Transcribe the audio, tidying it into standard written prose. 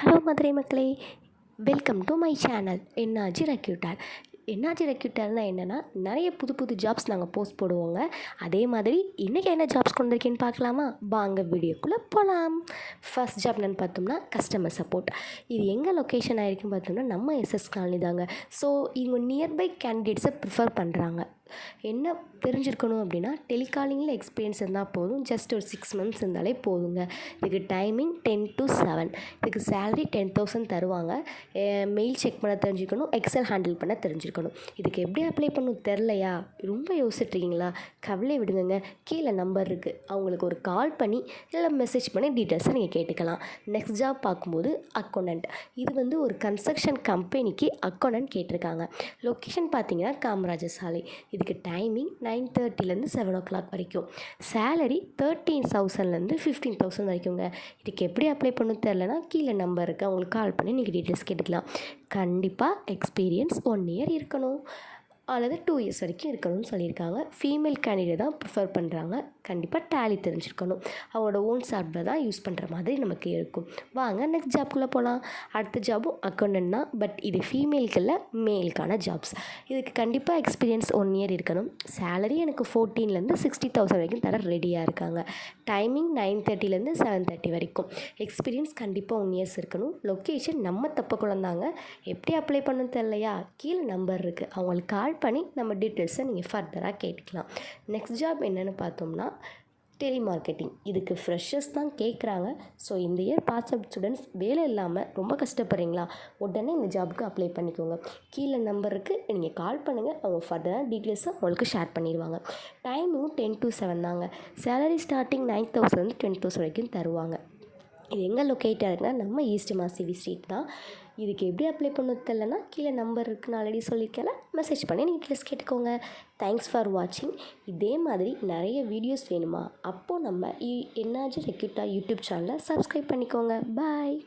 Hello Madurai மக்களே, welcome to my channel NRG recruiter. NRG ரெக்ரூட்டர்னால் என்னென்னா, நிறைய புது புது ஜாப்ஸ் நாங்கள் போஸ்ட் போடுவோங்க. அதே மாதிரி இன்றைக்கி என்ன ஜாப்ஸ் கொண்டு இருக்கேன்னு பார்க்கலாமா? வாங்க வீடியோக்குள்ளே போகலாம். ஃபர்ஸ்ட் ஜாப் என்னென்னு பார்த்தோம்னா கஸ்டமர் சப்போர்ட். இது எங்கே லொக்கேஷன் ஆகிருக்குன்னு பார்த்தோம்னா நம்ம எஸ்எஸ் காலனி தாங்க. ஸோ இவங்க நியர்பை கேண்டிடேட்ஸை ப்ரிஃபர் பண்ணுறாங்க. என்ன தெரிஞ்சிருக்கணும் அப்படின்னா, டெலிகாலிங்கில் எக்ஸ்பீரியன்ஸ் இருந்தால் போதும். ஜஸ்ட் ஒரு 6 months இருந்தாலே போதுங்க. இதுக்கு டைமிங் 10 to 7. இதுக்கு சேலரி 10,000 தருவாங்க. மெயில் செக் பண்ண தெரிஞ்சுக்கணும், எக்ஸல் ஹேண்டில் பண்ண தெரிஞ்சுக்கணும். இதுக்கு எப்படி அப்ளை பண்ணணும் தெரிலையா? ரொம்ப யோசிச்சுட்ருக்கீங்களா? கவலை விடுங்க, கீழே நம்பர் இருக்குது. அவங்களுக்கு ஒரு கால் பண்ணி இல்லை மெசேஜ் பண்ணி டீட்டெயில்ஸை நீங்கள் கேட்டுக்கலாம். நெக்ஸ்ட் ஜாப் பார்க்கும்போது அக்கௌண்டன்ட். இது வந்து ஒரு கன்ஸ்ட்ரக்ஷன் கம்பெனிக்கு அக்கௌண்டன்ட் கேட்டிருக்காங்க. லொக்கேஷன் பார்த்தீங்கன்னா காமராஜர் சாலை. இதுக்கு டைமிங் 9:30 7 o'clock வரைக்கும். சேலரி 13,000 15,000 வரைக்குங்க. இதுக்கு எப்படி அப்ளை பண்ணணும் தெரிலனா கீழே நம்பர் இருக்குது, அவங்களுக்கு கால் பண்ணி நீங்கள் டீட்டெயில்ஸ் கேட்டுக்கலாம். கண்டிப்பாக எக்ஸ்பீரியன்ஸ் 1 year இருக்கணும் அல்லது 2 years வரைக்கும் இருக்கணும்னு சொல்லியிருக்காங்க. ஃபீமேல் கேண்டிடேட் தான் ப்ரிஃபர் பண்ணுறாங்க. கண்டிப்பாக டேலி தெரிஞ்சிருக்கணும். அவங்களோட ஓன் சாஃப்ட்வேர் தான் யூஸ் பண்ணுற மாதிரி நமக்கு இருக்கும். வாங்க நெக்ஸ்ட் ஜாப்குள்ளே போகலாம். அடுத்த ஜாபும் அக்கௌண்டன்ட் தான், பட் இது ஃபீமேலுக்கு இல்லை, மேலுக்கான ஜாப்ஸ். இதுக்கு கண்டிப்பாக எக்ஸ்பீரியன்ஸ் 1 year இருக்கணும். சேலரி எனக்கு 14,000 60,000 வரைக்கும் தர ரெடியாக இருக்காங்க. டைமிங் 9:30 7:30 வரைக்கும். எக்ஸ்பீரியன்ஸ் கண்டிப்பாக 1 years இருக்கணும். லொக்கேஷன் நம்ம தப்பக்குளம் தாங்க. எப்படி அப்ளை பண்ணணும் தெரியலையா? கீழே நம்பர் இருக்குது, அவங்களுக்கு கால் பண்ணி நம்ம டீட்டெயில்ஸை நீங்கள் ஃபர்தராக கேட்டுக்கலாம். நெக்ஸ்ட் ஜாப் என்னென்னு பார்த்தோம்னா டெலிமார்க்கெட்டிங். இதுக்கு ஃப்ரெஷர்ஸ் தான் கேட்குறாங்க. ஸோ இந்த இயர் பாஸ் அவுட் ஸ்டூடெண்ட்ஸ் வேலை இல்லாமல் ரொம்ப கஷ்டப்படுறீங்களா? உடனே இந்த ஜாபுக்கு அப்ளை பண்ணிக்கோங்க. கீழே நம்பருக்கு நீங்கள் கால் பண்ணுங்கள், அவங்க ஃபர்தராக டீட்டெயில்ஸை உங்களுக்கு ஷேர் பண்ணிடுவாங்க. டைமிங் 10 to 7 தாங்க. சேலரி ஸ்டார்டிங் 9,000 10,000 வரைக்கும் தருவாங்க. இது எங்கே லொக்கேட்டாக இருக்குன்னா நம்ம ஈஸ்ட் மாசிவி ஸ்ட்ரீட் தான். இதுக்கு எப்படி அப்ளை பண்ணது தெரியலனா கீழே நம்பர் இருக்குன்னு ஆல்ரெடி சொல்லியிருக்கேன், மெசேஜ் பண்ணி நீங்கள் டீட்டெயில்ஸ் கேட்டுக்கோங்க. தேங்க்ஸ் ஃபார் வாட்சிங். இதே மாதிரி நிறைய வீடியோஸ் வேணுமா? அப்போது நம்ம என்ஆர்ஜி ரெக்ரூட்டர் யூடியூப் சேனலை சப்ஸ்கிரைப் பண்ணிக்கோங்க. பாய்.